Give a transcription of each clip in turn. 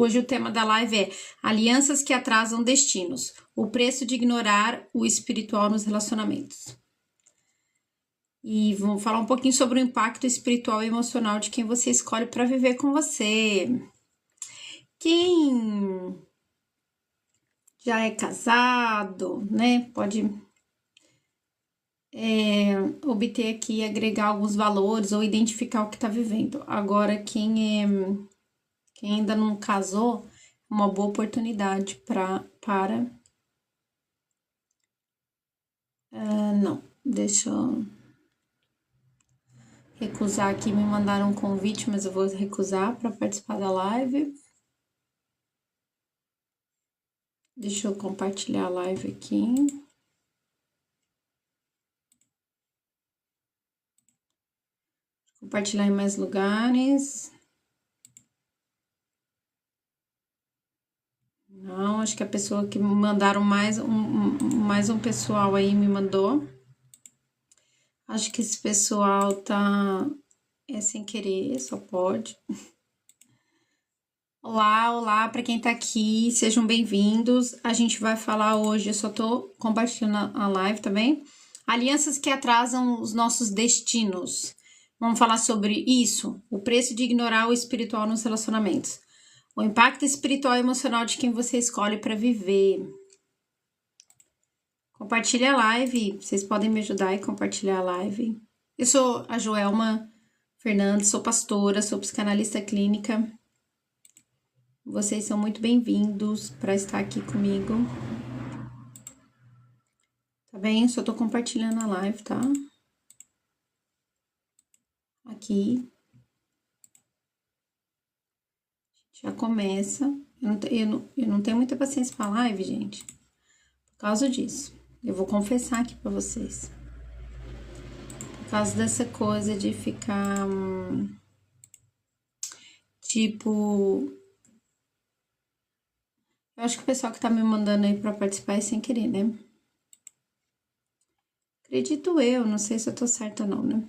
Hoje o tema da live é alianças que atrasam destinos, o preço de ignorar o espiritual nos relacionamentos. E vamos falar um pouquinho sobre o impacto espiritual e emocional de quem você escolhe para viver com você. Quem já é casado, né, pode obter aqui, agregar alguns valores ou identificar o que está vivendo. Agora, quem ainda não casou, é uma boa oportunidade para... não, deixa eu recusar aqui, me mandaram um convite, mas eu vou recusar para participar da live. Deixa eu compartilhar a live aqui. Compartilhar em mais lugares. Não, acho que a pessoa que me mandaram mais um pessoal aí me mandou. Acho que esse pessoal tá sem querer, só pode. Olá, para quem tá aqui, sejam bem-vindos. A gente vai falar hoje, eu só tô compartilhando a live também. Alianças que atrasam os nossos destinos. Vamos falar sobre isso, o preço de ignorar o espiritual nos relacionamentos. O impacto espiritual e emocional de quem você escolhe para viver. Compartilhe a live, vocês podem me ajudar e compartilhar a live. Eu sou a Joelma Fernandes, sou pastora, sou psicanalista clínica. Vocês são muito bem-vindos para estar aqui comigo. Tá bem? Só tô compartilhando a live, tá? Aqui. Já começa. Eu não tenho muita paciência pra live, gente. Por causa disso. Eu vou confessar aqui pra vocês. Por causa dessa coisa de ficar... tipo... Eu acho que o pessoal que tá me mandando aí pra participar é sem querer, né? Acredito eu, não sei se eu tô certa ou não, né?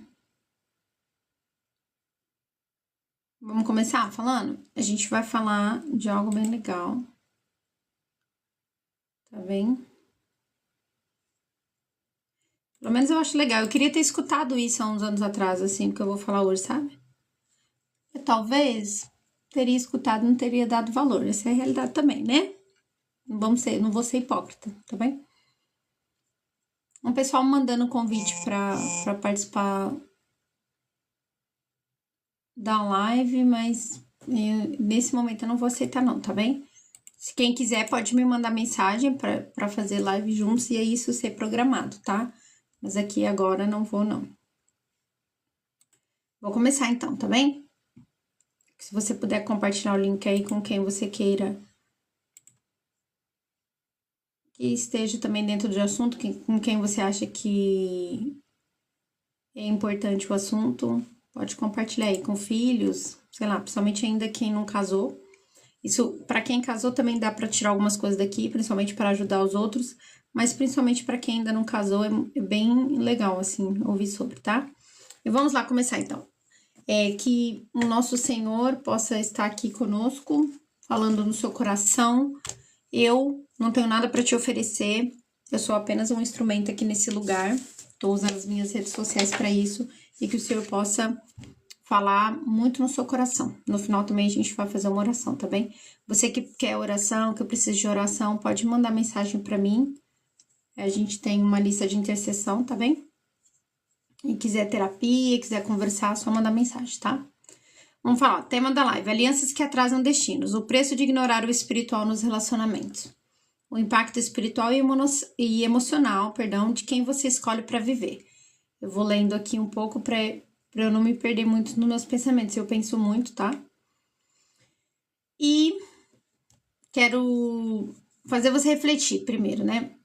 Vamos começar falando? A gente vai falar de algo bem legal. Tá bem? Pelo menos eu acho legal. Eu queria ter escutado isso há uns anos atrás, assim, o que eu vou falar hoje, sabe? Eu, talvez teria escutado e não teria dado valor. Essa é a realidade também, né? Não vou ser hipócrita, tá bem? Um pessoal mandando convite pra participar da live, mas nesse momento eu não vou aceitar não, tá bem? Se quem quiser pode me mandar mensagem pra fazer live juntos e é isso ser programado, tá? Mas aqui agora não vou não. Vou começar então, tá bem? Se você puder compartilhar o link aí com quem você queira que esteja também dentro do assunto, com quem você acha que é importante o assunto, pode compartilhar aí com filhos, sei lá, principalmente ainda quem não casou. Isso, para quem casou também dá para tirar algumas coisas daqui, principalmente para ajudar os outros, mas principalmente para quem ainda não casou é bem legal, assim, ouvir sobre, tá? E vamos lá começar então. Que o nosso Senhor possa estar aqui conosco, falando no seu coração. Eu não tenho nada para te oferecer, eu sou apenas um instrumento aqui nesse lugar. Estou usando as minhas redes sociais para isso e que o Senhor possa falar muito no seu coração. No final também a gente vai fazer uma oração, tá bem? Você que quer oração, que precisa de oração, pode mandar mensagem para mim. A gente tem uma lista de intercessão, tá bem? E quiser terapia, quiser conversar, é só mandar mensagem, tá? Vamos falar, tema da live, alianças que atrasam destinos, o preço de ignorar o espiritual nos relacionamentos. O impacto espiritual e emocional, de quem você escolhe para viver. Eu vou lendo aqui um pouco para eu não me perder muito nos meus pensamentos, eu penso muito, tá? E quero fazer você refletir primeiro, né?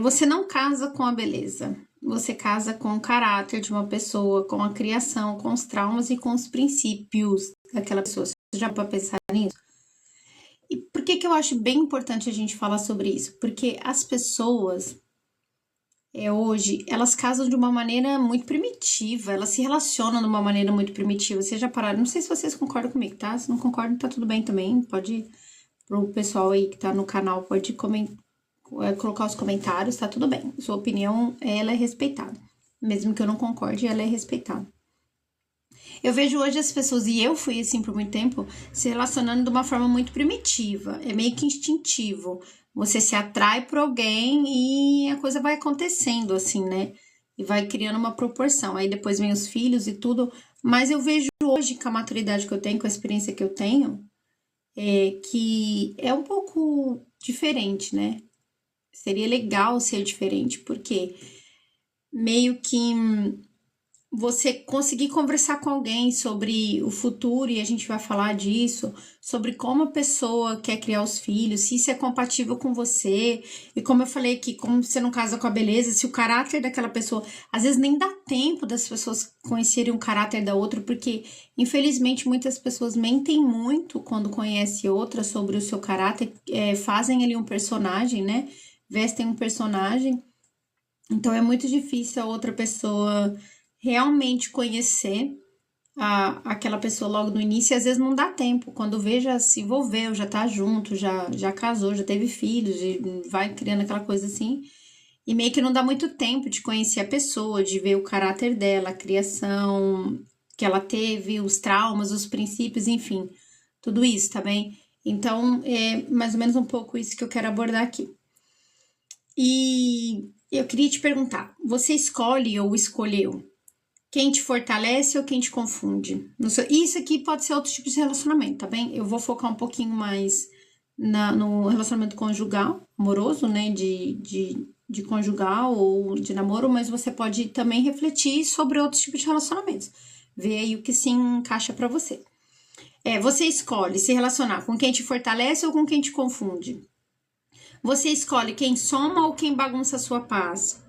Você não casa com a beleza, você casa com o caráter de uma pessoa, com a criação, com os traumas e com os princípios daquela pessoa. Você já pode pensar nisso? E por que eu acho bem importante a gente falar sobre isso? Porque as pessoas, hoje, elas casam de uma maneira muito primitiva, elas se relacionam de uma maneira muito primitiva. Vocês já pararam? Não sei se vocês concordam comigo, tá? Se não concordam, tá tudo bem também. Pode, pro pessoal aí que tá no canal, pode colocar os comentários, tá tudo bem. Sua opinião, ela é respeitada. Mesmo que eu não concorde, ela é respeitada. Eu vejo hoje as pessoas, e eu fui assim por muito tempo, se relacionando de uma forma muito primitiva. É meio que instintivo. Você se atrai por alguém e a coisa vai acontecendo, assim, né? E vai criando uma proporção. Aí depois vem os filhos e tudo. Mas eu vejo hoje, com a maturidade que eu tenho, com a experiência que eu tenho, que é um pouco diferente, né? Seria legal ser diferente, porque meio que você conseguir conversar com alguém sobre o futuro, e a gente vai falar disso, sobre como a pessoa quer criar os filhos, se isso é compatível com você, e como eu falei aqui, como você não casa com a beleza, se o caráter daquela pessoa, às vezes nem dá tempo das pessoas conhecerem um caráter da outra, porque infelizmente muitas pessoas mentem muito quando conhecem outra sobre o seu caráter, fazem ali um personagem, né? Vestem um personagem, então é muito difícil a outra pessoa realmente conhecer aquela pessoa logo no início, e às vezes não dá tempo. Quando vê, já se envolveu, já tá junto, já casou, já teve filhos, e vai criando aquela coisa assim. E meio que não dá muito tempo de conhecer a pessoa, de ver o caráter dela, a criação que ela teve, os traumas, os princípios, enfim, tudo isso, tá bem? Então, é mais ou menos um pouco isso que eu quero abordar aqui. E eu queria te perguntar, você escolhe ou escolheu quem te fortalece ou quem te confunde? Isso aqui pode ser outro tipo de relacionamento, tá bem? Eu vou focar um pouquinho mais no relacionamento conjugal, amoroso, né? De conjugal ou de namoro, mas você pode também refletir sobre outros tipos de relacionamentos. Ver aí o que se encaixa pra você. Você escolhe se relacionar com quem te fortalece ou com quem te confunde? Você escolhe quem soma ou quem bagunça a sua paz?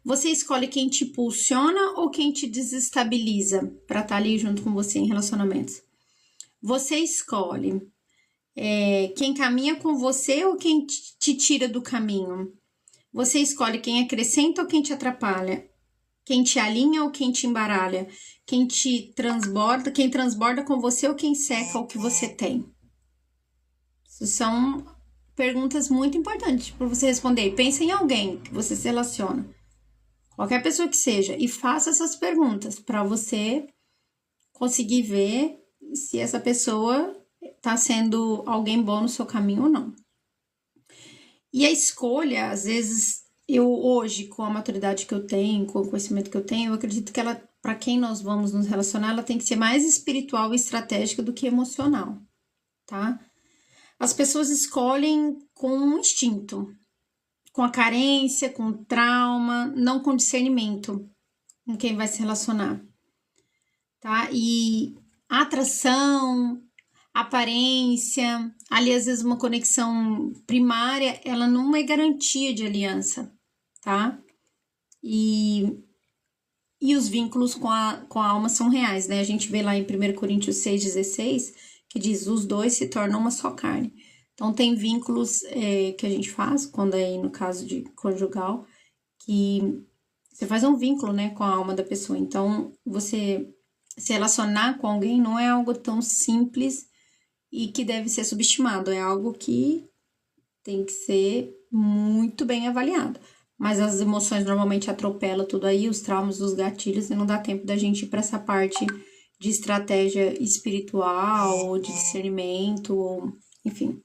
Você escolhe quem te impulsiona ou quem te desestabiliza para estar ali junto com você em relacionamentos? Você escolhe quem caminha com você ou quem te tira do caminho? Você escolhe quem acrescenta ou quem te atrapalha? Quem te alinha ou quem te embaralha? Quem transborda com você ou quem seca o que você tem? Isso são perguntas muito importantes para você responder. Pensa em alguém que você se relaciona. Qualquer pessoa que seja, e faça essas perguntas para você conseguir ver se essa pessoa está sendo alguém bom no seu caminho ou não. E a escolha, às vezes, eu hoje, com a maturidade que eu tenho, com o conhecimento que eu tenho, eu acredito que ela, para quem nós vamos nos relacionar, ela tem que ser mais espiritual e estratégica do que emocional, tá? As pessoas escolhem com um instinto, com a carência, com o trauma, não com discernimento com quem vai se relacionar, tá? E atração, aparência, ali às vezes uma conexão primária, ela não é garantia de aliança, tá? E os vínculos com a alma são reais, né? A gente vê lá em 1 Coríntios 6,16, que diz, os dois se tornam uma só carne. Então, tem vínculos que a gente faz, quando é no caso de conjugal, que você faz um vínculo, né, com a alma da pessoa. Então, você se relacionar com alguém não é algo tão simples e que deve ser subestimado. É algo que tem que ser muito bem avaliado. Mas as emoções normalmente atropelam tudo aí, os traumas, os gatilhos, e não dá tempo da gente ir para essa parte de estratégia espiritual, ou de discernimento, ou, enfim.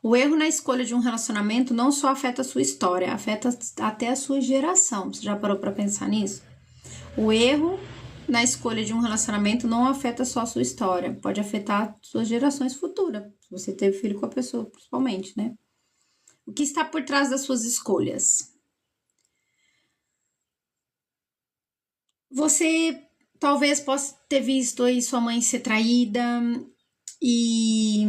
O erro na escolha de um relacionamento não só afeta a sua história, afeta até a sua geração. Você já parou para pensar nisso? O erro na escolha de um relacionamento não afeta só a sua história, pode afetar suas gerações futuras, se você teve filho com a pessoa, principalmente, né? O que está por trás das suas escolhas? Você talvez possa ter visto aí sua mãe ser traída e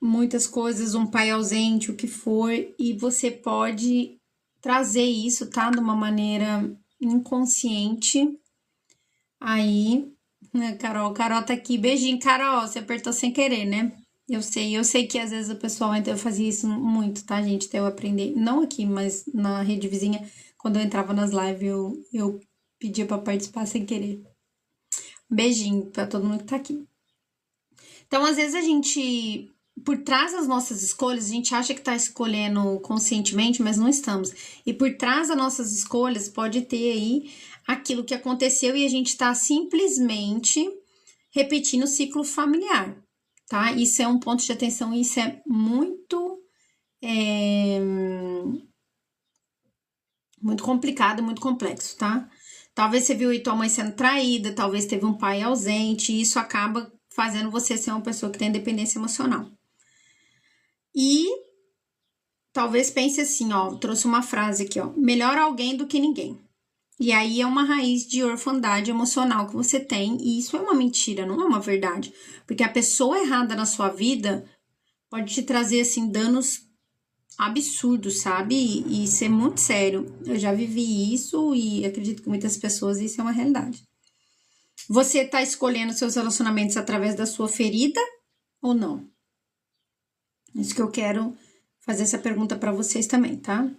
muitas coisas, um pai ausente, o que for, e você pode trazer isso, tá? De uma maneira inconsciente. Aí, né, Carol tá aqui. Beijinho, Carol, você apertou sem querer, né? Eu sei que às vezes o pessoal, então eu fazia isso muito, tá, gente? Até eu aprender, não aqui, mas na rede vizinha, Quando eu entrava nas lives, eu pedia pra participar sem querer. Um beijinho pra todo mundo que tá aqui. Então, às vezes a gente, por trás das nossas escolhas, a gente acha que tá escolhendo conscientemente, mas não estamos. E por trás das nossas escolhas pode ter aí aquilo que aconteceu e a gente tá simplesmente repetindo o ciclo familiar, tá? Isso é um ponto de atenção e isso é muito muito complicado, muito complexo, tá? Talvez você viu aí tua mãe sendo traída, talvez teve um pai ausente, e isso acaba fazendo você ser uma pessoa que tem dependência emocional. E talvez pense assim, ó, trouxe uma frase aqui, ó, melhor alguém do que ninguém. E aí é uma raiz de orfandade emocional que você tem, e isso é uma mentira, não é uma verdade. Porque a pessoa errada na sua vida pode te trazer, assim, danos absurdos, sabe? E ser muito sério. Eu já vivi isso e acredito que muitas pessoas isso é uma realidade. Você tá escolhendo seus relacionamentos através da sua ferida ou não? Isso que eu quero fazer essa pergunta para vocês também, tá?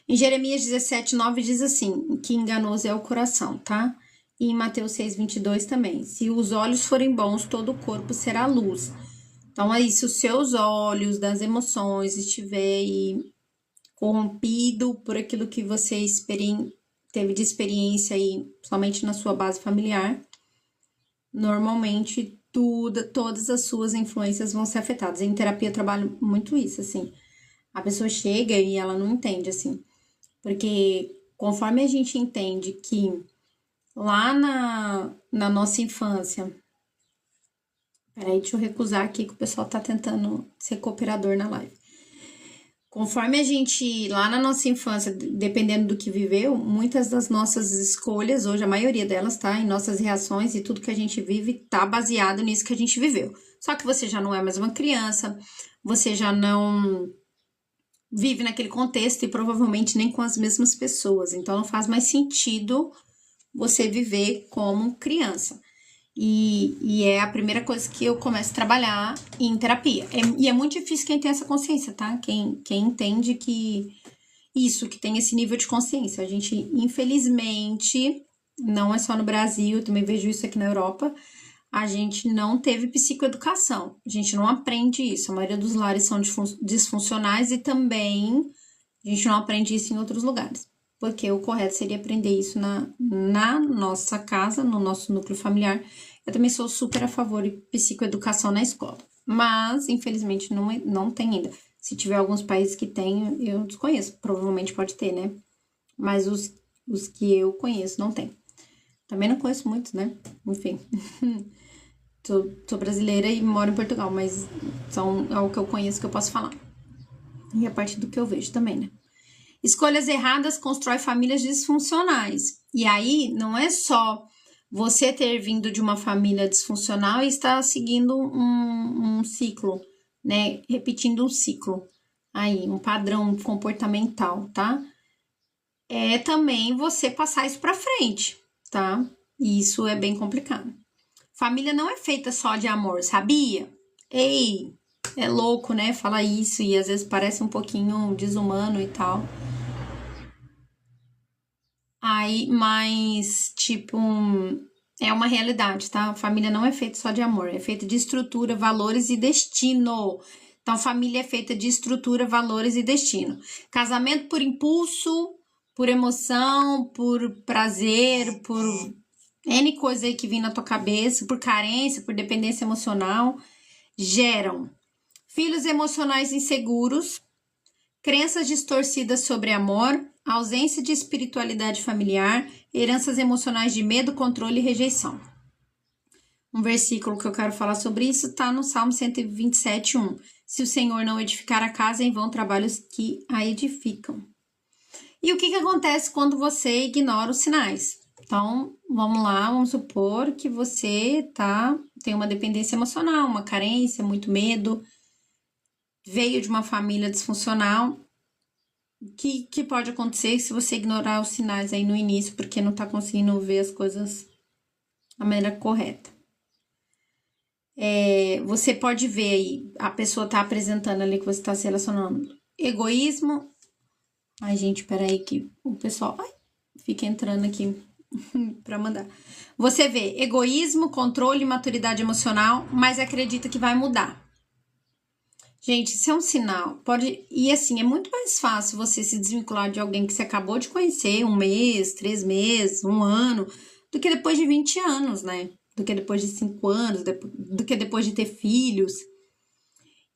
Em Jeremias 17:9 diz assim, que enganoso é o coração, tá? E em Mateus 6:22 também. Se os olhos forem bons, todo o corpo será luz. Então, aí, se os seus olhos das emoções estiver aí corrompido por aquilo que você teve de experiência aí, somente na sua base familiar, normalmente todas as suas influências vão ser afetadas. Em terapia eu trabalho muito isso, assim. A pessoa chega e ela não entende, assim. Porque conforme a gente entende que lá na nossa infância. Peraí, deixa eu recusar aqui que o pessoal tá tentando ser cooperador na live. Conforme a gente, lá na nossa infância, dependendo do que viveu, muitas das nossas escolhas, hoje a maioria delas, tá? Em nossas reações e tudo que a gente vive, tá baseado nisso que a gente viveu. Só que você já não é mais uma criança, você já não vive naquele contexto e provavelmente nem com as mesmas pessoas. Então não faz mais sentido você viver como criança. E é a primeira coisa que eu começo a trabalhar em terapia. E é muito difícil quem tem essa consciência, tá? Quem entende que tem esse nível de consciência. A gente, infelizmente, não é só no Brasil, eu também vejo isso aqui na Europa, a gente não teve psicoeducação. A gente não aprende isso. A maioria dos lares são disfuncionais e também a gente não aprende isso em outros lugares. Porque o correto seria aprender isso na nossa casa, no nosso núcleo familiar. Eu também sou super a favor de psicoeducação na escola. Mas, infelizmente, não tem ainda. Se tiver alguns países que tem, eu desconheço. Provavelmente pode ter, né? Mas os que eu conheço não tem. Também não conheço muitos, né? Enfim. Sou brasileira e moro em Portugal, mas é o que eu conheço que eu posso falar. E a partir do que eu vejo também, né? Escolhas erradas constroem famílias disfuncionais. E aí, não é só você ter vindo de uma família disfuncional e estar seguindo um ciclo, né? Repetindo um ciclo aí, um padrão comportamental, tá? É também você passar isso pra frente, tá? E isso é bem complicado. Família não é feita só de amor, sabia? Ei, é louco, né? Falar isso e às vezes parece um pouquinho desumano e tal. Aí, mas, tipo, é uma realidade, tá? Família não é feita só de amor, é feita de estrutura, valores e destino. Então, família é feita de estrutura, valores e destino. Casamento por impulso, por emoção, por prazer, por N coisa aí que vem na tua cabeça, por carência, por dependência emocional, geram filhos emocionais inseguros, crenças distorcidas sobre amor, ausência de espiritualidade familiar, heranças emocionais de medo, controle e rejeição. Um versículo que eu quero falar sobre isso está no Salmo 127:1. Se o Senhor não edificar a casa, em vão trabalhos que a edificam. E o que acontece quando você ignora os sinais? Então, vamos lá, vamos supor que você tem uma dependência emocional, uma carência, muito medo, veio de uma família disfuncional. O que pode acontecer se você ignorar os sinais aí no início, porque não tá conseguindo ver as coisas da maneira correta? Você pode ver aí, a pessoa tá apresentando ali que você tá se relacionando. Egoísmo, Ai, gente, peraí que o pessoal fica entrando aqui pra mandar. Você vê egoísmo, controle, maturidade emocional, mas acredita que vai mudar. Gente, isso é um sinal. Pode. E assim, é muito mais fácil você se desvincular de alguém que você acabou de conhecer, 1 mês, 3 meses, 1 ano, do que depois de 20 anos, né? Do que depois de 5 anos, do que depois de ter filhos.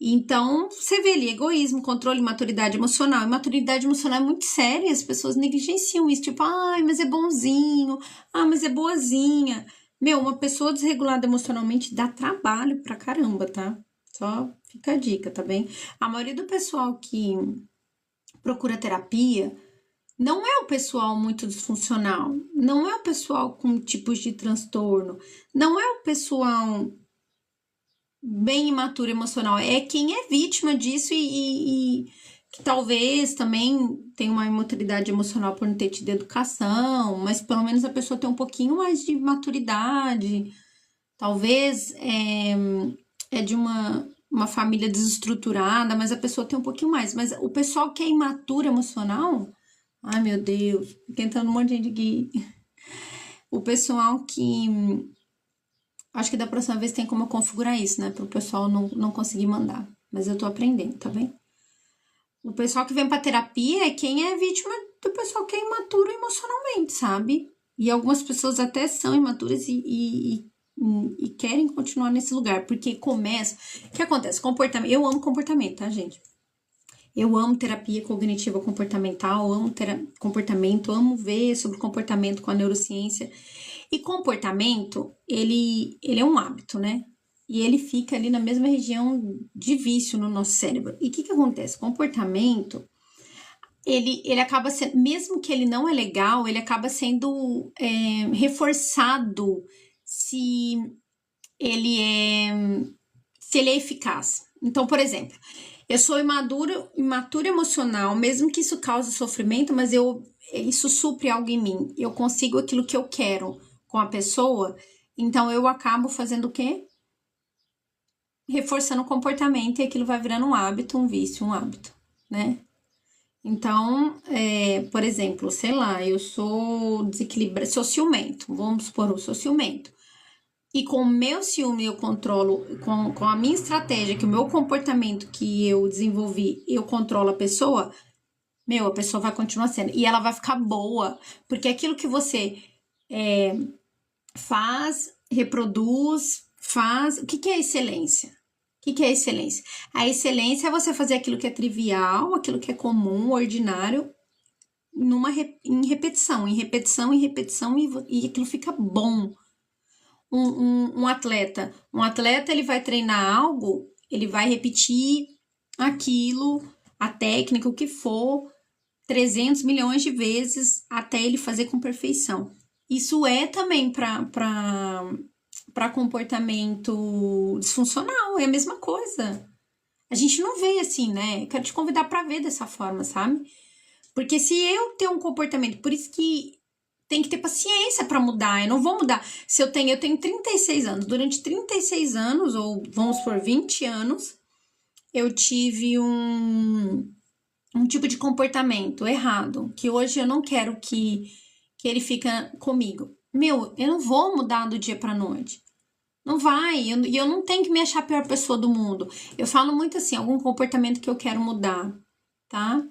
Então, você vê ali egoísmo, controle, maturidade emocional. E maturidade emocional é muito séria, as pessoas negligenciam isso, tipo, ai, mas é bonzinho, ah, mas é boazinha. Meu, uma pessoa desregulada emocionalmente dá trabalho pra caramba, tá? Só fica a dica, tá bem? A maioria do pessoal que procura terapia não é o pessoal muito disfuncional, não é o pessoal com tipos de transtorno, não é o pessoal bem imaturo emocional, é quem é vítima disso e que talvez também tenha uma imaturidade emocional por não ter tido educação, mas pelo menos a pessoa tem um pouquinho mais de maturidade, talvez é de uma família desestruturada, mas a pessoa tem um pouquinho mais. Mas o pessoal que é imaturo emocional, ai meu Deus, fica entrando um monte de gente aqui. O pessoal que acho que da próxima vez tem como eu configurar isso, né? Para o pessoal não conseguir mandar. Mas eu tô aprendendo, tá bem? O pessoal que vem pra terapia é quem é vítima do pessoal que é imaturo emocionalmente, sabe? E algumas pessoas até são imaturas e querem continuar nesse lugar, porque começa. O que acontece? Comportamento. Eu amo comportamento, tá, gente? Eu amo terapia cognitiva comportamental, amo comportamento, amo ver sobre comportamento com a neurociência. E comportamento, ele é um hábito, né? E ele fica ali na mesma região de vício no nosso cérebro. E o que acontece? Comportamento, ele acaba sendo, mesmo que ele não é legal, ele acaba sendo reforçado se ele é, se ele é eficaz. Então, por exemplo, eu sou imatura emocional, mesmo que isso cause sofrimento, mas isso supre algo em mim. Eu consigo aquilo que eu quero com a pessoa, então eu acabo fazendo o quê? Reforçando o comportamento e aquilo vai virando um hábito, um vício, um hábito, né? Então, por exemplo, sei lá, eu sou desequilibrada, sou ciumento, vamos supor, eu sou ciumento. E com o meu ciúme eu controlo, com a minha estratégia, que o meu comportamento que eu desenvolvi, eu controlo a pessoa, a pessoa vai continuar sendo. E ela vai ficar boa, porque aquilo que você faz, reproduz, faz. O que é excelência? O que é excelência? A excelência é você fazer aquilo que é trivial, aquilo que é comum, ordinário, em repetição, em repetição, em repetição, e aquilo fica bom. Um atleta ele vai treinar algo, ele vai repetir aquilo, a técnica, o que for, 300 milhões de vezes até ele fazer com perfeição. Isso é também para comportamento disfuncional, é a mesma coisa. A gente não vê assim, né? Eu quero te convidar para ver dessa forma, sabe? Porque se eu tenho um comportamento, por isso que tem que ter paciência para mudar, eu não vou mudar. Se eu tenho 36 anos, durante 36 anos, ou vamos por 20 anos, eu tive um tipo de comportamento errado, que hoje eu não quero que ele fica comigo. Eu não vou mudar do dia pra noite. Não vai, e eu não tenho que me achar a pior pessoa do mundo. Eu falo muito assim, algum comportamento que eu quero mudar, tá?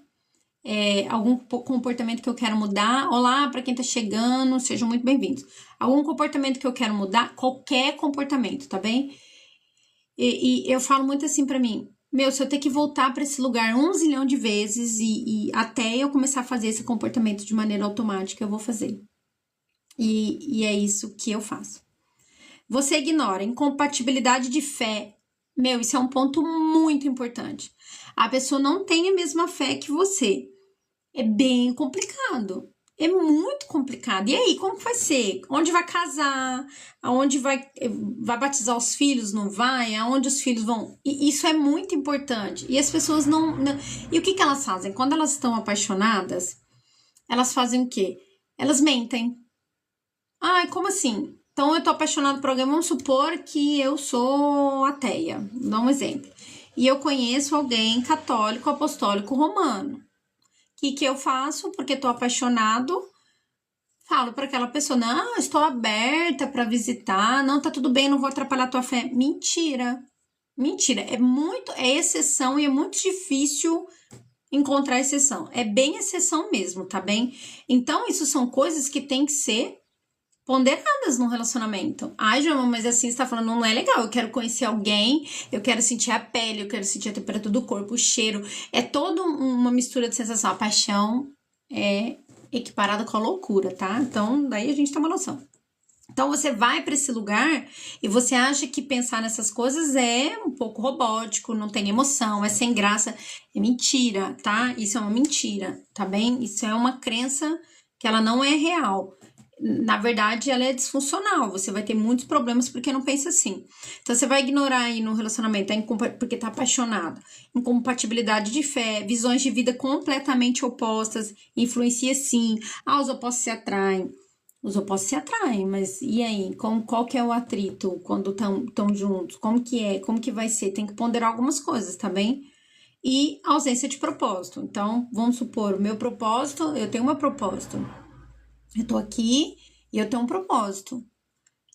Algum comportamento que eu quero mudar. Olá, para quem tá chegando, sejam muito bem-vindos. Algum comportamento que eu quero mudar, qualquer comportamento, tá bem? E eu falo muito assim pra mim, se eu ter que voltar pra esse lugar 1 zilhão de vezes e até eu começar a fazer esse comportamento de maneira automática, eu vou fazer. E é isso que eu faço. Você ignora incompatibilidade de fé. Isso é um ponto muito importante. A pessoa não tem a mesma fé que você. É bem complicado. É muito complicado. E aí, como que vai ser? Onde vai casar? Aonde vai batizar os filhos? Não vai? Aonde os filhos vão? E isso é muito importante. E as pessoas não... E o que elas fazem? Quando elas estão apaixonadas, elas fazem o quê? Elas mentem. Ai, como assim? Então, eu tô apaixonada por alguém. Vamos supor que eu sou ateia. Vou dar um exemplo. E eu conheço alguém católico, apostólico, romano. O que eu faço? Porque tô apaixonado, falo para aquela pessoa: não, estou aberta para visitar, não, tá tudo bem, não vou atrapalhar a tua fé. Mentira. Mentira, é exceção e é muito difícil encontrar exceção. É bem exceção mesmo, tá bem? Então, isso são coisas que tem que ser ponderadas no relacionamento. Ai, João, mas assim você tá falando, não é legal. Eu quero conhecer alguém, eu quero sentir a pele, eu quero sentir a temperatura do corpo, o cheiro. É toda uma mistura de sensação. A paixão é equiparada com a loucura, tá? Então, daí a gente tem uma noção. Então você vai para esse lugar e você acha que pensar nessas coisas é um pouco robótico, não tem emoção, é sem graça. É mentira, tá? Isso é uma mentira, tá bem? Isso é uma crença que ela não é real. Na verdade, ela é disfuncional. Você vai ter muitos problemas porque não pensa assim. Então, você vai ignorar aí no relacionamento porque tá apaixonado. Incompatibilidade de fé, visões de vida completamente opostas, influencia sim. Ah, os opostos se atraem. Os opostos se atraem, mas e aí? Qual que é o atrito quando estão juntos? Como que é? Como que vai ser? Tem que ponderar algumas coisas, tá bem? E ausência de propósito. Então, vamos supor, o meu propósito, eu tenho um propósito. Eu tô aqui e eu tenho um propósito.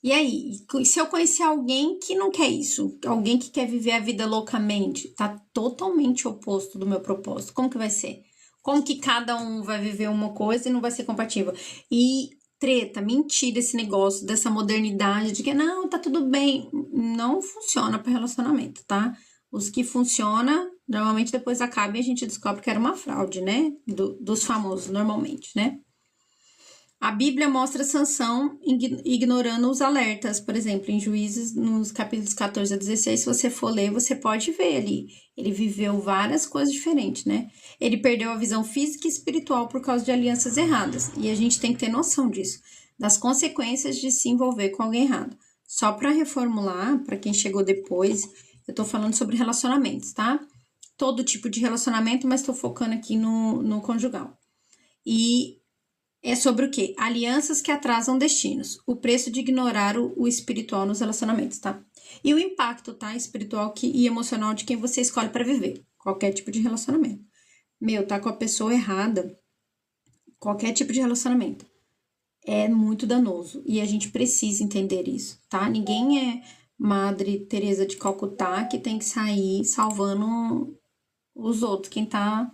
E aí, se eu conhecer alguém que não quer isso, alguém que quer viver a vida loucamente, tá totalmente oposto do meu propósito, como que vai ser? Como que cada um vai viver uma coisa e não vai ser compatível? E treta, mentira esse negócio dessa modernidade de que não, tá tudo bem. Não funciona para relacionamento, tá? Os que funciona, normalmente depois acaba e a gente descobre que era uma fraude, né? Dos famosos, normalmente, né? A Bíblia mostra Sansão ignorando os alertas, por exemplo, em Juízes, nos capítulos 14 a 16, se você for ler, você pode ver ali. Ele viveu várias coisas diferentes, né? Ele perdeu a visão física e espiritual por causa de alianças erradas. E a gente tem que ter noção disso, das consequências de se envolver com alguém errado. Só para reformular, para quem chegou depois, eu tô falando sobre relacionamentos, tá? Todo tipo de relacionamento, mas tô focando aqui no conjugal. E é sobre o quê? Alianças que atrasam destinos. O preço de ignorar o espiritual nos relacionamentos, tá? E o impacto, tá? Espiritual e emocional de quem você escolhe para viver. Qualquer tipo de relacionamento. Meu, tá com a pessoa errada. Qualquer tipo de relacionamento. É muito danoso. E a gente precisa entender isso, tá? Ninguém é Madre Teresa de Calcutá que tem que sair salvando os outros. Quem tá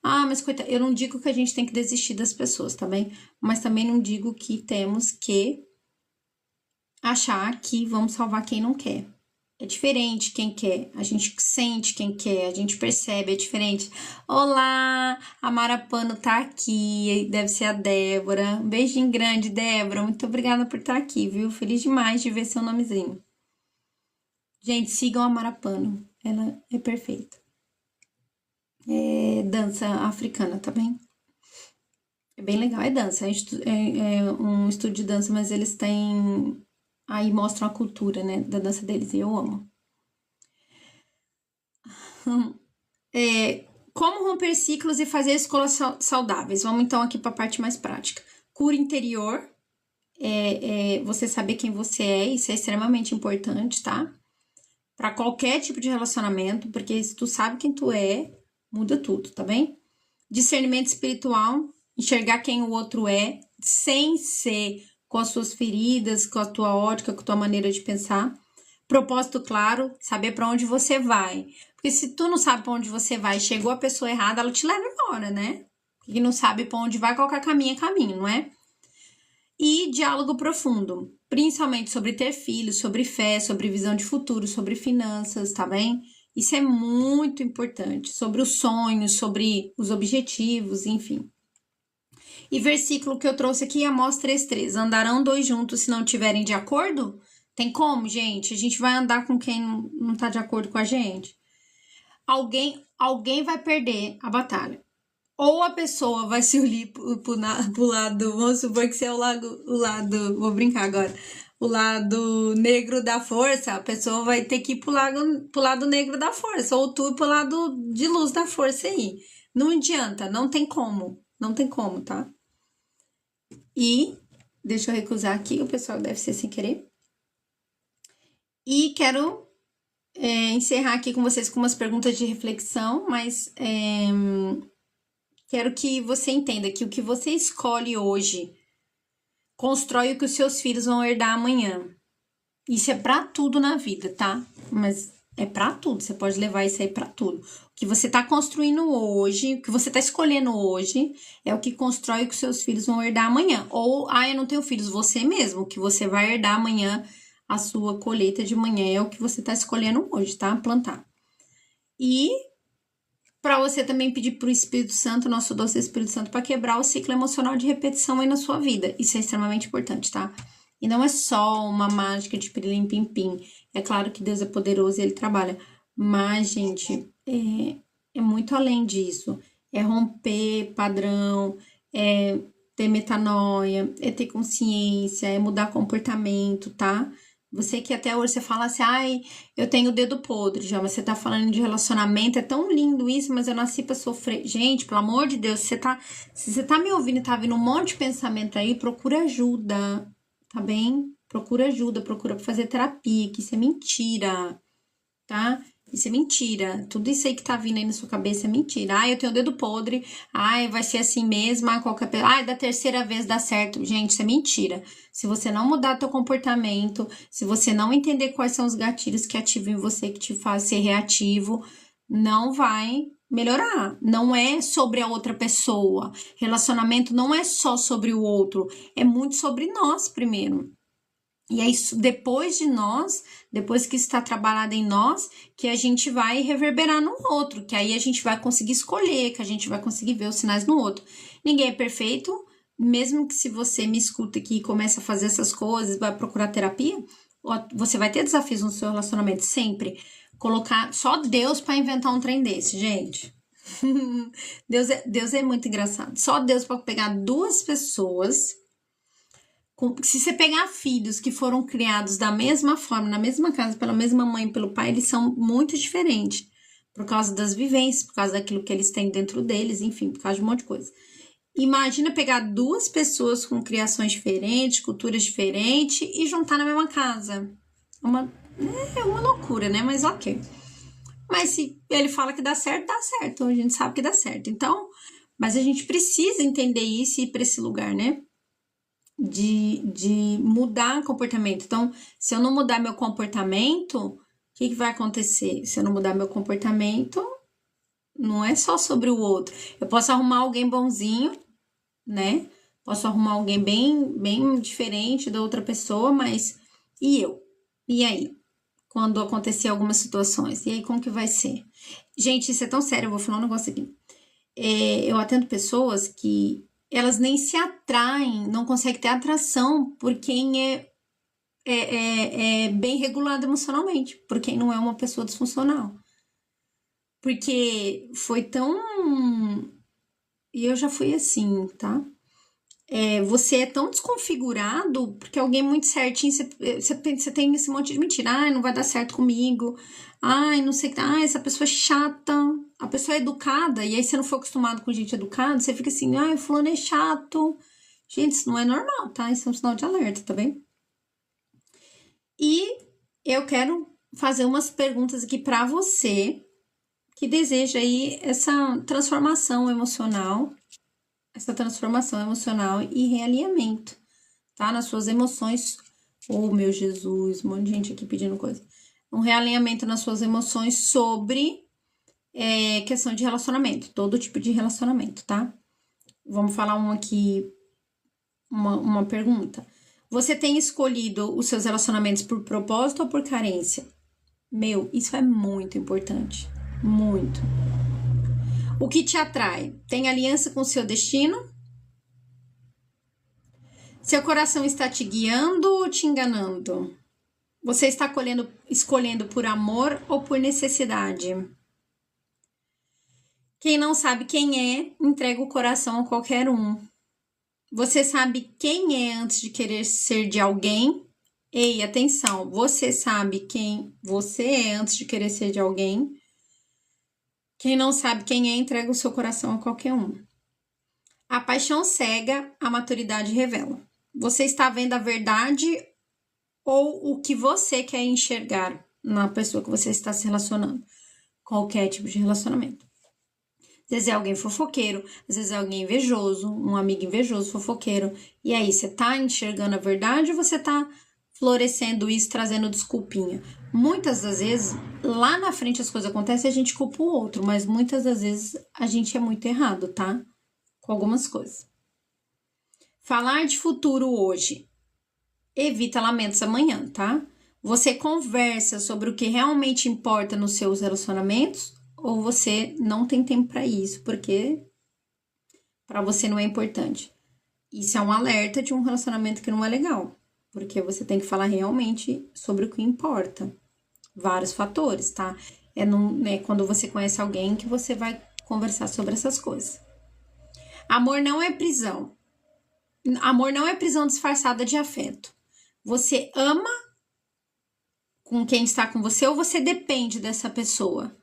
mas coitada, eu não digo que a gente tem que desistir das pessoas, tá bem? Mas também não digo que temos que achar que vamos salvar quem não quer. É diferente quem quer, a gente sente quem quer, a gente percebe, é diferente. Olá, a Mara Pano tá aqui, deve ser a Débora. Um beijinho grande, Débora, muito obrigada por estar aqui, viu? Feliz demais de ver seu nomezinho. Gente, sigam a Mara Pano, ela é perfeita. É dança africana, tá bem? É bem legal, é dança, é um estúdio de dança, mas eles têm. Aí mostram a cultura, né, da dança deles, e eu amo. Como romper ciclos e fazer escolas saudáveis? Vamos então aqui para a parte mais prática. Cura interior, você saber quem você é, isso é extremamente importante, tá? Para qualquer tipo de relacionamento, porque se tu sabe quem tu é, muda tudo, tá bem? Discernimento espiritual, enxergar quem o outro é, sem ser com as suas feridas, com a tua ótica, com a tua maneira de pensar. Propósito claro, saber para onde você vai. Porque se tu não sabe para onde você vai, chegou a pessoa errada, ela te leva embora, né? E não sabe para onde vai, qualquer caminho é caminho, não é? E diálogo profundo, principalmente sobre ter filhos, sobre fé, sobre visão de futuro, sobre finanças, tá bem? Isso é muito importante, sobre os sonhos, sobre os objetivos, enfim. E versículo que eu trouxe aqui, Amós 3:3. Andarão dois juntos se não tiverem de acordo? Tem como, gente? A gente vai andar com quem não tá de acordo com a gente? Alguém vai perder a batalha. Ou a pessoa vai se unir pro lado, vamos supor que você é o lado, vou brincar agora, o lado negro da força, a pessoa vai ter que ir pro lado negro da força, ou tu pro lado de luz da força aí. Não adianta, não tem como, tá? E, deixa eu recusar aqui, o pessoal deve ser sem querer. E quero encerrar aqui com vocês com umas perguntas de reflexão, mas Quero que você entenda que o que você escolhe hoje constrói o que os seus filhos vão herdar amanhã. Isso é pra tudo na vida, tá? Mas é pra tudo, você pode levar isso aí pra tudo. O que você tá construindo hoje, o que você tá escolhendo hoje, é o que constrói o que seus filhos vão herdar amanhã. Ou, eu não tenho filhos, você mesmo, o que você vai herdar amanhã, a sua colheita de manhã é o que você tá escolhendo hoje, tá? Plantar. E para você também pedir pro Espírito Santo, nosso doce Espírito Santo, para quebrar o ciclo emocional de repetição aí na sua vida. Isso é extremamente importante, tá? E não é só uma mágica de pirilim-pim-pim. É claro que Deus é poderoso e Ele trabalha. Mas, gente, é muito além disso. É romper padrão, é ter metanoia, é ter consciência, é mudar comportamento, tá? Você que até hoje você fala assim, ai, eu tenho o dedo podre já, mas você tá falando de relacionamento, é tão lindo isso, mas eu nasci pra sofrer. Gente, pelo amor de Deus, se você tá me ouvindo e tá vindo um monte de pensamento aí, procura ajuda, tá bem? Procura ajuda, procura fazer terapia, que isso é mentira, tá? Isso é mentira. Tudo isso aí que tá vindo aí na sua cabeça é mentira. Ai, eu tenho o dedo podre. Ai, vai ser assim mesmo. Ai, da terceira vez dá certo. Gente, isso é mentira. Se você não mudar teu comportamento, se você não entender quais são os gatilhos que ativam em você, que te fazem ser reativo, não vai melhorar. Não é sobre a outra pessoa. Relacionamento não é só sobre o outro. É muito sobre nós primeiro. E é isso, depois de nós, depois que está trabalhado em nós, que a gente vai reverberar no outro, que aí a gente vai conseguir escolher, que a gente vai conseguir ver os sinais no outro. Ninguém é perfeito, mesmo que se você me escuta aqui e começa a fazer essas coisas, vai procurar terapia, você vai ter desafios no seu relacionamento sempre. Colocar só Deus para inventar um trem desse, gente. Deus é muito engraçado. Só Deus para pegar duas pessoas. Se você pegar filhos que foram criados da mesma forma, na mesma casa, pela mesma mãe e pelo pai, eles são muito diferentes. Por causa das vivências, por causa daquilo que eles têm dentro deles, enfim, por causa de um monte de coisa. Imagina pegar duas pessoas com criações diferentes, culturas diferentes e juntar na mesma casa. É uma loucura, né? Mas ok. Mas se ele fala que dá certo, dá certo. A gente sabe que dá certo. Então, mas a gente precisa entender isso e ir para esse lugar, né? De mudar comportamento. Então, se eu não mudar meu comportamento, o que vai acontecer? Se eu não mudar meu comportamento, não é só sobre o outro. Eu posso arrumar alguém bonzinho, né? Posso arrumar alguém bem diferente da outra pessoa, mas e eu? E aí? Quando acontecer algumas situações, e aí como que vai ser? Gente, isso é tão sério, eu vou falar um negócio aqui. Eu atendo pessoas que elas nem se atraem, não conseguem ter atração por quem é bem regulado emocionalmente, por quem não é uma pessoa disfuncional. Porque foi tão... E eu já fui assim, tá? Você é tão desconfigurado, porque alguém muito certinho, você tem esse monte de mentira. Ai, não vai dar certo comigo. Ai, não sei o que. Ai, essa pessoa é chata. A pessoa é educada, e aí você não for acostumado com gente educada, você fica assim, ai, fulano é chato. Gente, isso não é normal, tá? Isso é um sinal de alerta, tá bem? E eu quero fazer umas perguntas aqui pra você, que deseja aí essa transformação emocional e realinhamento, tá? Nas suas emoções. Oh, meu Jesus, um monte de gente aqui pedindo coisa. Um realinhamento nas suas emoções sobre questão de relacionamento, todo tipo de relacionamento, tá? Vamos falar uma pergunta. Você tem escolhido os seus relacionamentos por propósito ou por carência? Meu, isso é muito importante. Muito. O que te atrai? Tem aliança com o seu destino? Seu coração está te guiando ou te enganando? Você está escolhendo por amor ou por necessidade? Quem não sabe quem é, entrega o coração a qualquer um. Você sabe quem é antes de querer ser de alguém? Ei, atenção, você sabe quem você é antes de querer ser de alguém? Quem não sabe quem é, entrega o seu coração a qualquer um. A paixão cega, a maturidade revela. Você está vendo a verdade ou o que você quer enxergar na pessoa que você está se relacionando? Qualquer tipo de relacionamento. Às vezes é alguém fofoqueiro, às vezes é alguém invejoso, um amigo invejoso, fofoqueiro. E aí, você tá enxergando a verdade ou você tá florescendo isso, trazendo desculpinha? Muitas das vezes, lá na frente as coisas acontecem e a gente culpa o outro, mas muitas das vezes a gente é muito errado, tá? Com algumas coisas. Falar de futuro hoje evita lamentos amanhã, tá? Você conversa sobre o que realmente importa nos seus relacionamentos ou você não tem tempo para isso, porque para você não é importante. Isso é um alerta de um relacionamento que não é legal, porque você tem que falar realmente sobre o que importa. Vários fatores, tá? É quando você conhece alguém que você vai conversar sobre essas coisas. Amor não é prisão. Amor não é prisão disfarçada de afeto. Você ama com quem está com você ou você depende dessa pessoa?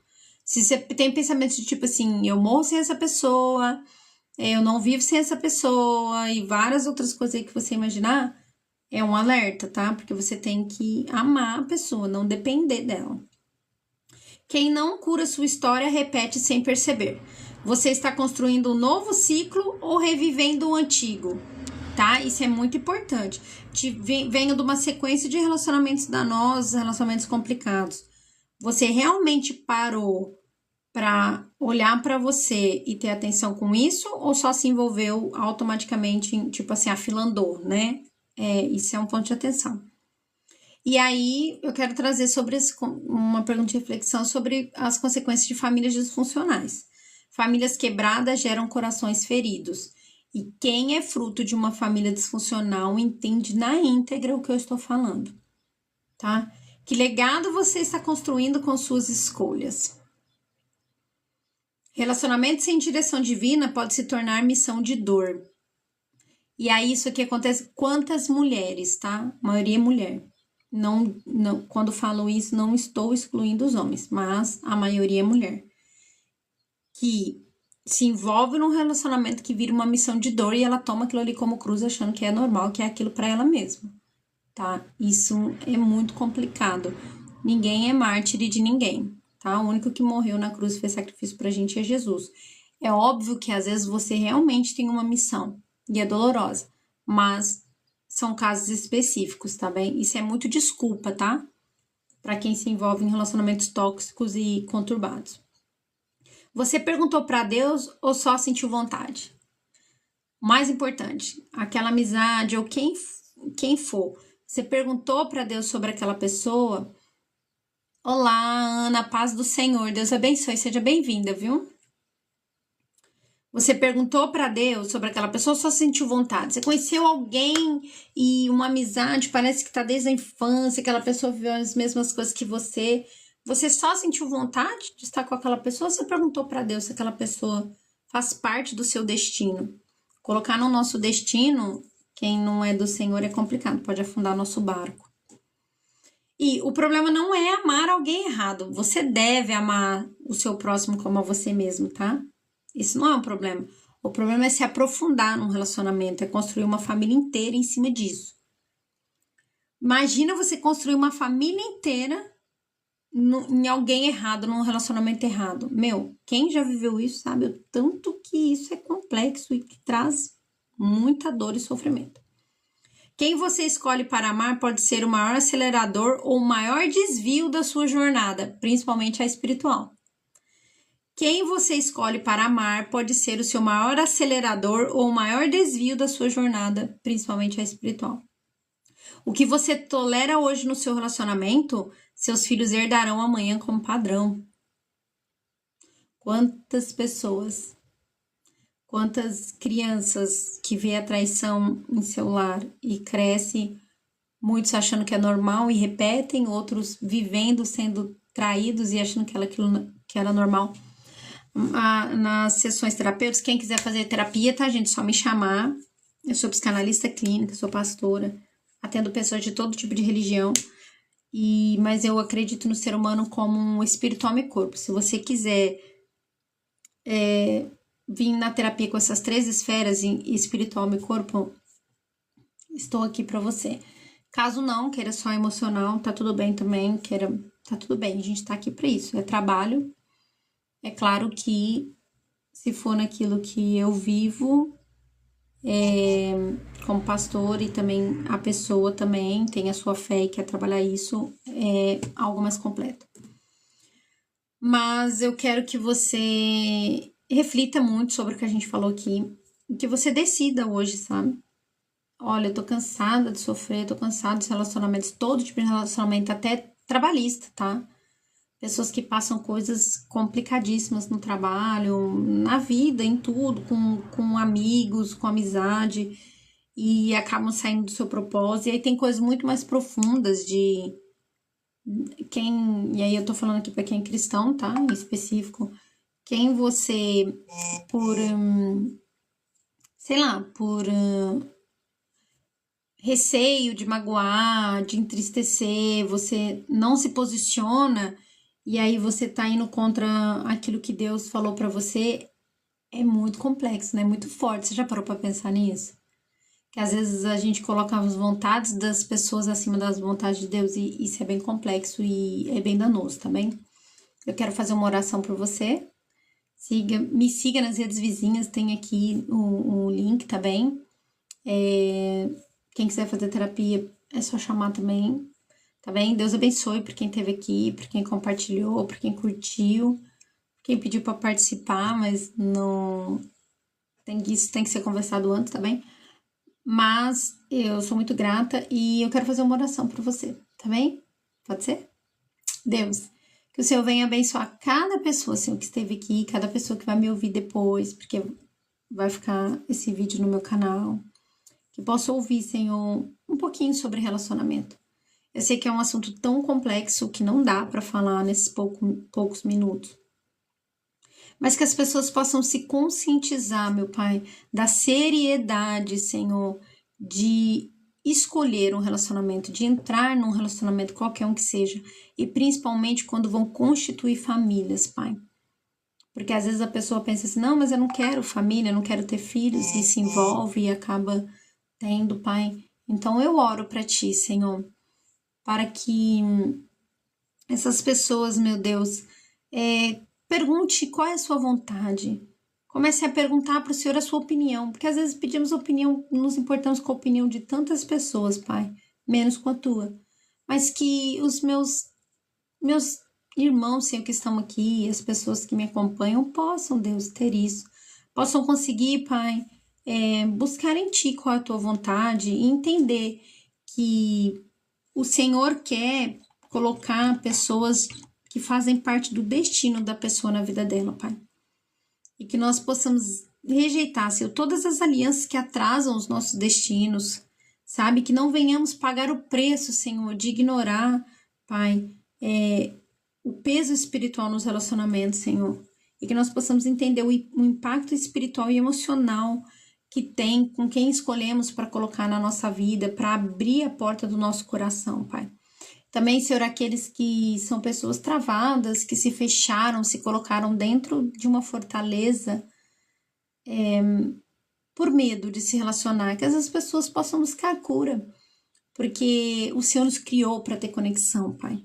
Se você tem pensamentos de tipo assim, eu morro sem essa pessoa, eu não vivo sem essa pessoa e várias outras coisas aí que você imaginar, é um alerta, tá? Porque você tem que amar a pessoa, não depender dela. Quem não cura sua história repete sem perceber. Você está construindo um novo ciclo ou revivendo o antigo, tá? Isso é muito importante. Venho de uma sequência de relacionamentos danosos, relacionamentos complicados. Você realmente parou para olhar para você e ter atenção com isso ou só se envolveu automaticamente, tipo assim, afilandou, né? Isso é um ponto de atenção. E aí, eu quero trazer uma pergunta de reflexão sobre as consequências de famílias disfuncionais. Famílias quebradas geram corações feridos. E quem é fruto de uma família disfuncional entende na íntegra o que eu estou falando, tá? Que legado você está construindo com suas escolhas? Relacionamento sem direção divina pode se tornar missão de dor. E aí, isso aqui acontece quantas mulheres, tá? A maioria é mulher. Não, quando falo isso, não estou excluindo os homens, mas a maioria é mulher. Que se envolve num relacionamento que vira uma missão de dor e ela toma aquilo ali como cruz, achando que é normal, que é aquilo para ela mesma, tá? Isso é muito complicado. Ninguém é mártir de ninguém, tá? O único que morreu na cruz e fez sacrifício pra gente é Jesus. É óbvio que às vezes você realmente tem uma missão e é dolorosa, mas são casos específicos, tá bem? Isso é muito desculpa, tá? Para quem se envolve em relacionamentos tóxicos e conturbados. Você perguntou para Deus ou só sentiu vontade? Mais importante, aquela amizade ou quem for, você perguntou para Deus sobre aquela pessoa? Olá, Ana, paz do Senhor, Deus abençoe, seja bem-vinda, viu? Você perguntou para Deus sobre aquela pessoa ou só sentiu vontade? Você conheceu alguém e uma amizade, parece que tá desde a infância, aquela pessoa viveu as mesmas coisas que você. Você só sentiu vontade de estar com aquela pessoa ou você perguntou para Deus se aquela pessoa faz parte do seu destino? Colocar no nosso destino, quem não é do Senhor é complicado, pode afundar nosso barco. E o problema não é amar alguém errado. Você deve amar o seu próximo como a você mesmo, tá? Isso não é um problema. O problema é se aprofundar num relacionamento, é construir uma família inteira em cima disso. Imagina você construir uma família inteira em alguém errado, num relacionamento errado. Meu, quem já viveu isso sabe o tanto que isso é complexo e que traz muita dor e sofrimento. Quem você escolhe para amar pode ser o maior acelerador ou o maior desvio da sua jornada, principalmente a espiritual. Quem você escolhe para amar pode ser o seu maior acelerador ou o maior desvio da sua jornada, principalmente a espiritual. O que você tolera hoje no seu relacionamento, seus filhos herdarão amanhã como padrão. Quantas pessoas, quantas crianças que vê a traição em seu lar e cresce, muitos achando que é normal e repetem, outros vivendo, sendo traídos e achando que aquilo que era normal. Nas sessões terapêuticas, quem quiser fazer terapia, tá, gente? Só me chamar. Eu sou psicanalista clínica, sou pastora, atendo pessoas de todo tipo de religião, mas eu acredito no ser humano como um espírito, alma e corpo. Se você quiser vir na terapia com essas 3 esferas, espiritual, alma e corpo, estou aqui para você. Caso não, queira só emocional, tá tudo bem também, tá tudo bem, a gente tá aqui para isso, é trabalho. É claro que se for naquilo que eu vivo, como pastor, e também a pessoa também tem a sua fé e quer trabalhar isso, é algo mais completo. Mas eu quero que você reflita muito sobre o que a gente falou aqui, e que você decida hoje, sabe? Olha, eu tô cansada de sofrer, tô cansada dos relacionamentos, todo tipo de relacionamento, até trabalhista, tá? Pessoas que passam coisas complicadíssimas no trabalho, na vida, em tudo, com amigos, com amizade, e acabam saindo do seu propósito. E aí tem coisas muito mais profundas de quem. E aí eu tô falando aqui pra quem é cristão, tá? Em específico. Quem você, por, sei lá, por receio de magoar, de entristecer, você não se posiciona e aí você tá indo contra aquilo que Deus falou pra você, é muito complexo, né? Muito forte. Você já parou pra pensar nisso? Que às vezes a gente coloca as vontades das pessoas acima das vontades de Deus e isso é bem complexo e é bem danoso, tá bem? Eu quero fazer uma oração por você. Me siga nas redes vizinhas, tem aqui o link, tá bem? Quem quiser fazer terapia, é só chamar também, tá bem? Deus abençoe por quem esteve aqui, por quem compartilhou, por quem curtiu, por quem pediu para participar, mas não isso tem que ser conversado antes, tá bem? Mas eu sou muito grata e eu quero fazer uma oração por você, tá bem? Pode ser? Deus, que o Senhor venha abençoar cada pessoa, Senhor, que esteve aqui, cada pessoa que vai me ouvir depois, porque vai ficar esse vídeo no meu canal. Que possa ouvir, Senhor, um pouquinho sobre relacionamento. Eu sei que é um assunto tão complexo que não dá para falar nesses poucos minutos. Mas que as pessoas possam se conscientizar, meu Pai, da seriedade, Senhor, de escolher um relacionamento, de entrar num relacionamento, qualquer um que seja, e principalmente quando vão constituir famílias, Pai. Porque às vezes a pessoa pensa assim, não, mas eu não quero família, eu não quero ter filhos, e se envolve e acaba tendo, Pai. Então eu oro para Ti, Senhor, para que essas pessoas, meu Deus, pergunte qual é a sua vontade. Comece a perguntar para o Senhor a sua opinião, porque às vezes pedimos opinião, nos importamos com a opinião de tantas pessoas, Pai, menos com a tua. Mas que os meus irmãos, Senhor, que estão aqui, as pessoas que me acompanham, possam, Deus, ter isso. Possam conseguir, Pai, buscar em Ti qual é a tua vontade e entender que o Senhor quer colocar pessoas que fazem parte do destino da pessoa na vida dela, Pai. E que nós possamos rejeitar, Senhor, todas as alianças que atrasam os nossos destinos, sabe? Que não venhamos pagar o preço, Senhor, de ignorar, Pai, o peso espiritual nos relacionamentos, Senhor. E que nós possamos entender o impacto espiritual e emocional que tem com quem escolhemos para colocar na nossa vida, para abrir a porta do nosso coração, Pai. Também, Senhor, aqueles que são pessoas travadas, que se fecharam, se colocaram dentro de uma fortaleza por medo de se relacionar, que essas pessoas possam buscar cura, porque o Senhor nos criou para ter conexão, Pai.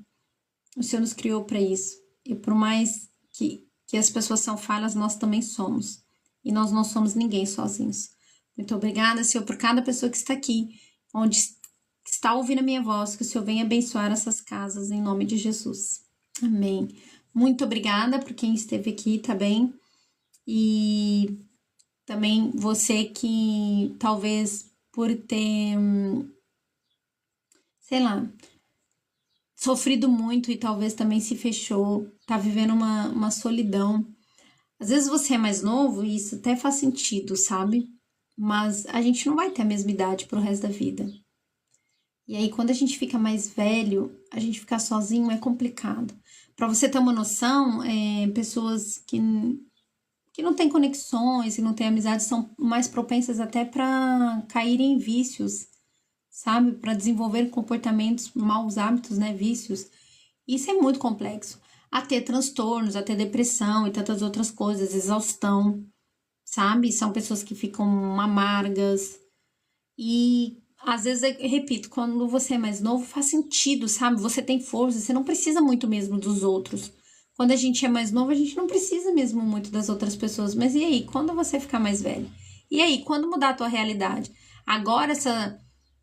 O Senhor nos criou para isso. E por mais que as pessoas são falhas, nós também somos. E nós não somos ninguém sozinhos. Muito obrigada, Senhor, por cada pessoa que está aqui, onde está ouvindo a minha voz, que o Senhor venha abençoar essas casas, em nome de Jesus. Amém. Muito obrigada por quem esteve aqui, tá bem? E também você que talvez por ter, sei lá, sofrido muito e talvez também se fechou, tá vivendo uma solidão. Às vezes você é mais novo e isso até faz sentido, sabe? Mas a gente não vai ter a mesma idade pro resto da vida. E aí, quando a gente fica mais velho, a gente ficar sozinho é complicado. Para você ter uma noção, pessoas que não têm conexões e não têm amizade são mais propensas até para cair em vícios, sabe? Para desenvolver comportamentos, maus hábitos, né? Vícios. Isso é muito complexo. A ter transtornos, a ter depressão e tantas outras coisas, exaustão, sabe? São pessoas que ficam amargas. E às vezes, eu repito, quando você é mais novo, faz sentido, sabe? Você tem força, você não precisa muito mesmo dos outros. Quando a gente é mais novo, a gente não precisa mesmo muito das outras pessoas. Mas e aí, quando você ficar mais velho? E aí, quando mudar a tua realidade? Agora,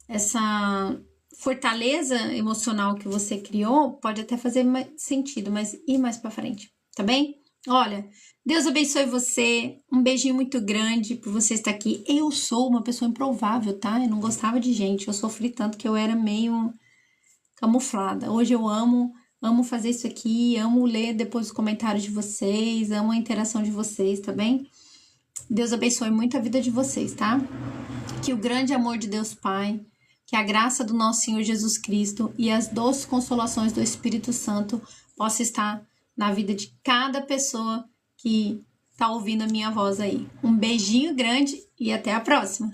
essa fortaleza emocional que você criou pode até fazer mais sentido, mas ir mais pra frente, tá bem? Olha, Deus abençoe você. Um beijinho muito grande por você estar aqui. Eu sou uma pessoa improvável, tá? Eu não gostava de gente. Eu sofri tanto que eu era meio camuflada. Hoje eu amo fazer isso aqui, amo ler depois os comentários de vocês, amo a interação de vocês, tá bem? Deus abençoe muito a vida de vocês, tá? Que o grande amor de Deus Pai, que a graça do nosso Senhor Jesus Cristo e as doces consolações do Espírito Santo possa estar na vida de cada pessoa que tá ouvindo a minha voz aí. Um beijinho grande e até a próxima!